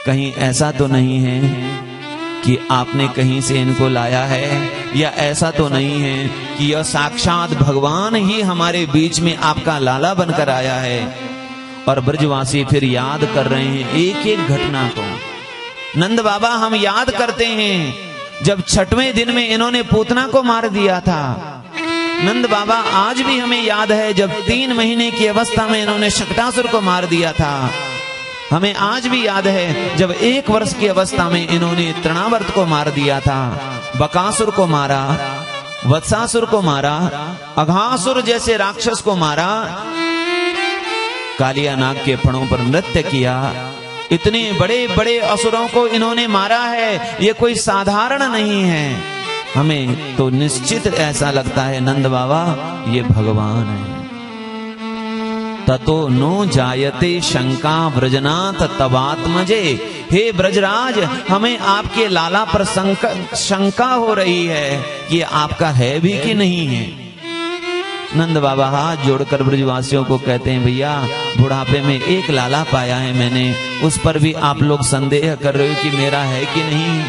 कहीं ऐसा तो नहीं है कि आपने कहीं से इनको लाया है, या ऐसा तो नहीं है कि यह साक्षात भगवान ही हमारे बीच में आपका लाला बनकर आया है। और ब्रजवासी फिर याद कर रहे हैं एक एक घटना को। नंद बाबा, हम याद करते हैं जब 6वें दिन में इन्होंने पूतना को मार दिया था। नंद बाबा, आज भी हमें याद है जब 3 महीने की अवस्था में इन्होंने शकटासुर को मार दिया था। हमें आज भी याद है जब 1 वर्ष की अवस्था में इन्होंने तृणावर्त को मार दिया था, बकासुर को मारा, वत्सासुर को मारा, अघासुर जैसे राक्षस को मारा, कालिया नाग के फणों पर नृत्य किया। इतने बड़े बड़े असुरों को इन्होंने मारा है, ये कोई साधारण नहीं है। हमें तो निश्चित ऐसा लगता है नंद बाबा ये भगवान है। ततो नो जायते शंका व्रजनाथ तवात्मजे। हे ब्रजराज, हमें आपके लाला पर शंका हो रही है कि आपका है भी कि नहीं है। नंद बाबा हाथ जोड़कर ब्रजवासियों को कहते हैं, भैया बुढ़ापे में एक लाला पाया है मैंने, उस पर भी आप लोग संदेह कर रहे हो कि मेरा है कि नहीं।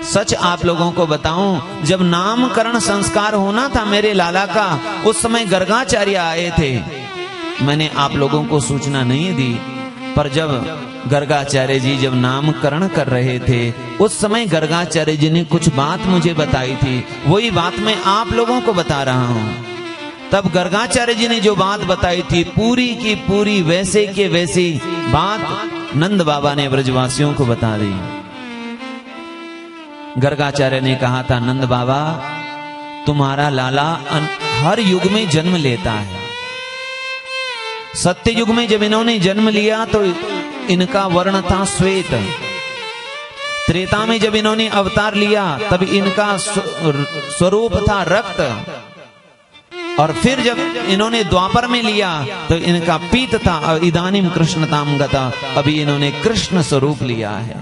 सच आप लोगों को बताऊं, जब नामकरण संस्कार होना था मेरे लाला का, उस समय गर्गाचार्य आए थे। मैंने आप लोगों को सूचना नहीं दी, पर जब गर्गाचार्य जी जब नामकरण कर रहे थे, उस समय गर्गाचार्य जी ने कुछ बात मुझे बताई थी, वही बात मैं आप लोगों को बता रहा हूं। तब गर्गाचार्य जी ने जो बात बताई थी, पूरी की पूरी वैसे के वैसी बात नंद बाबा ने ब्रजवासियों को बता दी। गर्गाचार्य ने कहा था, नंद बाबा तुम्हारा लाला हर युग में जन्म लेता है। सत्य युग में जब इन्होंने जन्म लिया तो इनका वर्ण था श्वेत। त्रेता में जब इन्होंने अवतार लिया तब इनका स्वरूप था रक्त। और फिर जब इन्होंने द्वापर में लिया तो इनका पीत था। और इदानीम कृष्णताम गता, अभी इन्होंने कृष्ण स्वरूप लिया है।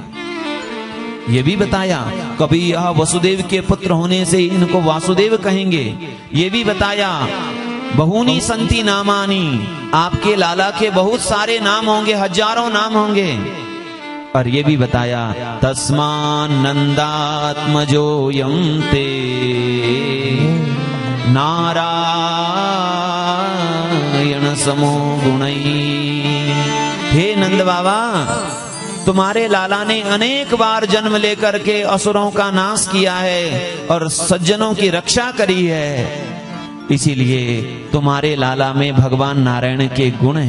ये भी बताया, कभी यह वसुदेव के पुत्र होने से इनको वासुदेव कहेंगे। ये भी बताया, बहुनी संति नामानी, आपके लाला के बहुत सारे नाम होंगे, हजारों नाम होंगे। और ये भी बताया, तस्मान नंदात्मजो यं ते नारायण समो गुणई। हे नंद बाबा, तुम्हारे लाला ने अनेक बार जन्म लेकर के असुरों का नाश किया है और सज्जनों की रक्षा करी है, इसीलिए तुम्हारे लाला में भगवान नारायण के गुण हैं।